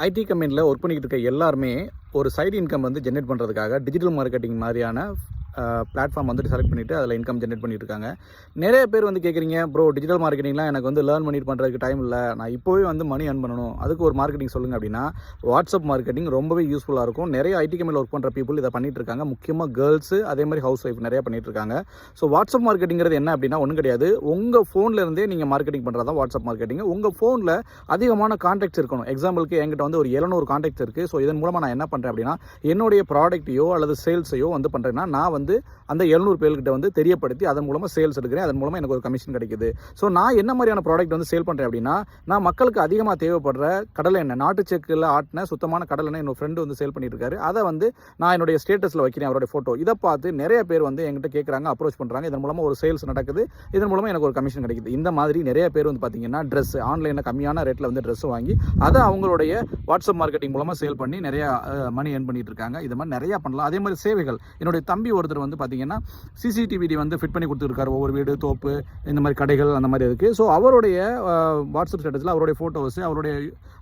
ID கம்பெனியில் work பண்ணிக்கிட்டு இருக்க எல்லாருமே ஒரு சைடு இன்கம் வந்து ஜென்ரேட் பண்ணுறதுக்காக டிஜிட்டல் மார்க்கெட்டிங் மாதிரியான பிளாட்ஃபார்ம் வந்துட்டு செலக்ட் பண்ணிவிட்டு அதில் இன்கம் ஜென்ரேட் பண்ணிட்டு இருக்காங்க. நிறைய பேர் வந்து கேட்குறீங்க, ப்ரோ டிஜிட்டல் மார்க்கெட்டிங்லாம் எனக்கு வந்து லேர்ன் பண்ணிட்டு பண்ணுறதுக்கு டைம் இல்லை, நான் இப்போவே வந்து மணி ஏர்ன் பண்ணணும், அதுக்கு ஒரு மார்க்கெட்டிங் சொல்லுங்கள் அப்படின்னா வாட்ஸ்அப் மார்க்கெட்டிங் ரொம்பவே யூஸ்ஃபுல்லாக இருக்கும். நிறைய ஐடி கம்பெனியில் ஒர்க் பண்ணுற பீப்புள் இதை பண்ணிட்டு இருக்காங்க. முக்கியமாக கேர்ள்ஸு, அதே மாதிரி ஹவுஸ் ஒய்ஃப் நிறைய பண்ணிட்டு இருக்காங்க. ஸோ வாட்ஸ்அப் மார்க்கெட்டிங்கிறது என்ன அப்படின்னா ஒன்றும் கிடையாது. உங்கள் ஃபோன்லேருந்தே நீங்கள் மார்க்கெட்டிங் பண்ணுறது தான் வாட்ஸ்அப் மார்க்கெட்டிங். உங்கள் ஃபோனில் அதிகமான கான்டாக்ட்ஸ் இருக்கணும். எக்ஸாம்பிளுக்கு என்கிட்ட வந்து ஒரு 700 கான்டாக்ட்ஸ் இருக்குது. ஸோ இதன் மூலமாக நான் என்ன பண்ணுறேன் அப்படின்னா என்னுடைய ப்ராடக்ட்டையோ அல்லது சேல்ஸையோ வந்து பண்ணுறேன்னா நான் வந்து அந்த 700 பேர்கிட்ட வந்து தெரியப்படுத்தி அதன் மூலமாக சேல்ஸ் எடுக்கிறேன். அதன் மூலமாக எனக்கு ஒரு கமிஷன் கிடைக்குது. ஸோ நான் என்ன மாதிரியான ப்ராடக்ட் வந்து சேல் பண்ணுறேன் அப்படின்னா நான் மக்களுக்கு அதிகமாக தேவைப்படுற கடலை எண்ணெய், நாட்டு செக்கில் ஆட்டின சுத்தமான கடலை எண்ணெய் என்னோட ஃப்ரெண்டு வந்து சேல் பண்ணிட்டு இருக்காரு. அதை வந்து நான் என்னுடைய ஸ்டேட்டஸில் வைக்கிறேன் அவருடைய ஃபோட்டோ. இதை பார்த்து நிறைய பேர் வந்து என்கிட்ட கேட்குறாங்க, அப்ரோச் பண்ணுறாங்க. இதன் மூலமாக ஒரு சேல்ஸ் நடக்குது. இதன் மூலமாக எனக்கு ஒரு கமிஷன் கிடைக்குது. இந்த மாதிரி நிறைய பேர் வந்து பார்த்தீங்கன்னா ட்ரெஸ் ஆன்லைனில் கம்மியான ரேட்டில் வந்து ட்ரெஸ் வாங்கி அதை அவங்களுடைய வாட்ஸ்அப் மார்க்கெட்டிங் மூலமாக சேல் பண்ணி நிறைய மணி ஏர்ன் பண்ணிட்டு இருக்காங்க. இது மாதிரி நிறையா பண்ணலாம். அதே மாதிரி சேவைகள், என்னுடைய தம்பி ஒருத்தர் வந்து பார்த்தீங்கன்னா சிசிடிவி வந்து ஃபிட் பண்ணி கொடுத்துருக்காரு. ஒவ்வொரு வீடு, தோப்பு, இந்த மாதிரி கடைகள் அந்த மாதிரி இருக்குது. ஸோ அவருடைய வாட்ஸ்அப் ஸ்டேட்டஸில் அவருடைய ஃபோட்டோஸ்,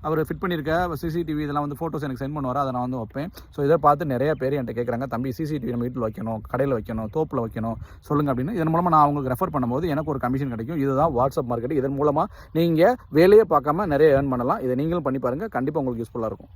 அவர் ஃபிட் பண்ணியிருக்க சிசிடிவி இதெல்லாம் வந்து ஃபோட்டோஸ் எனக்கு சென்ட் பண்ணுவார். அதை நான் வந்து வைப்பேன். ஸோ இதை பார்த்து நிறைய பேர் என்கிட்ட கேட்குறாங்க, தம்பி சிசிடிவி நம்ம வீட்டில் வைக்கணும், கடையில் வைக்கணும், தோப்பில் வைக்கணும், சொல்லுங்கள் அப்படின்னு. இதன் மூலமாக நான் அவங்களுக்கு ரெஃபர் பண்ணும்போது எனக்கு ஒரு கமிஷன் கிடைக்கும். இதுதான் வாட்ஸ்அப் மார்க்கெட்டிங். இதன் மூலமாக நீங்கள் வேலையை பார்க்காம நிறைய ஏர்ன் பண்ணலாம். இதை நீங்களும் பண்ணி பாருங்கள். கண்டிப்பாக உங்களுக்கு யூஸ்ஃபுல்லாக இருக்கும்.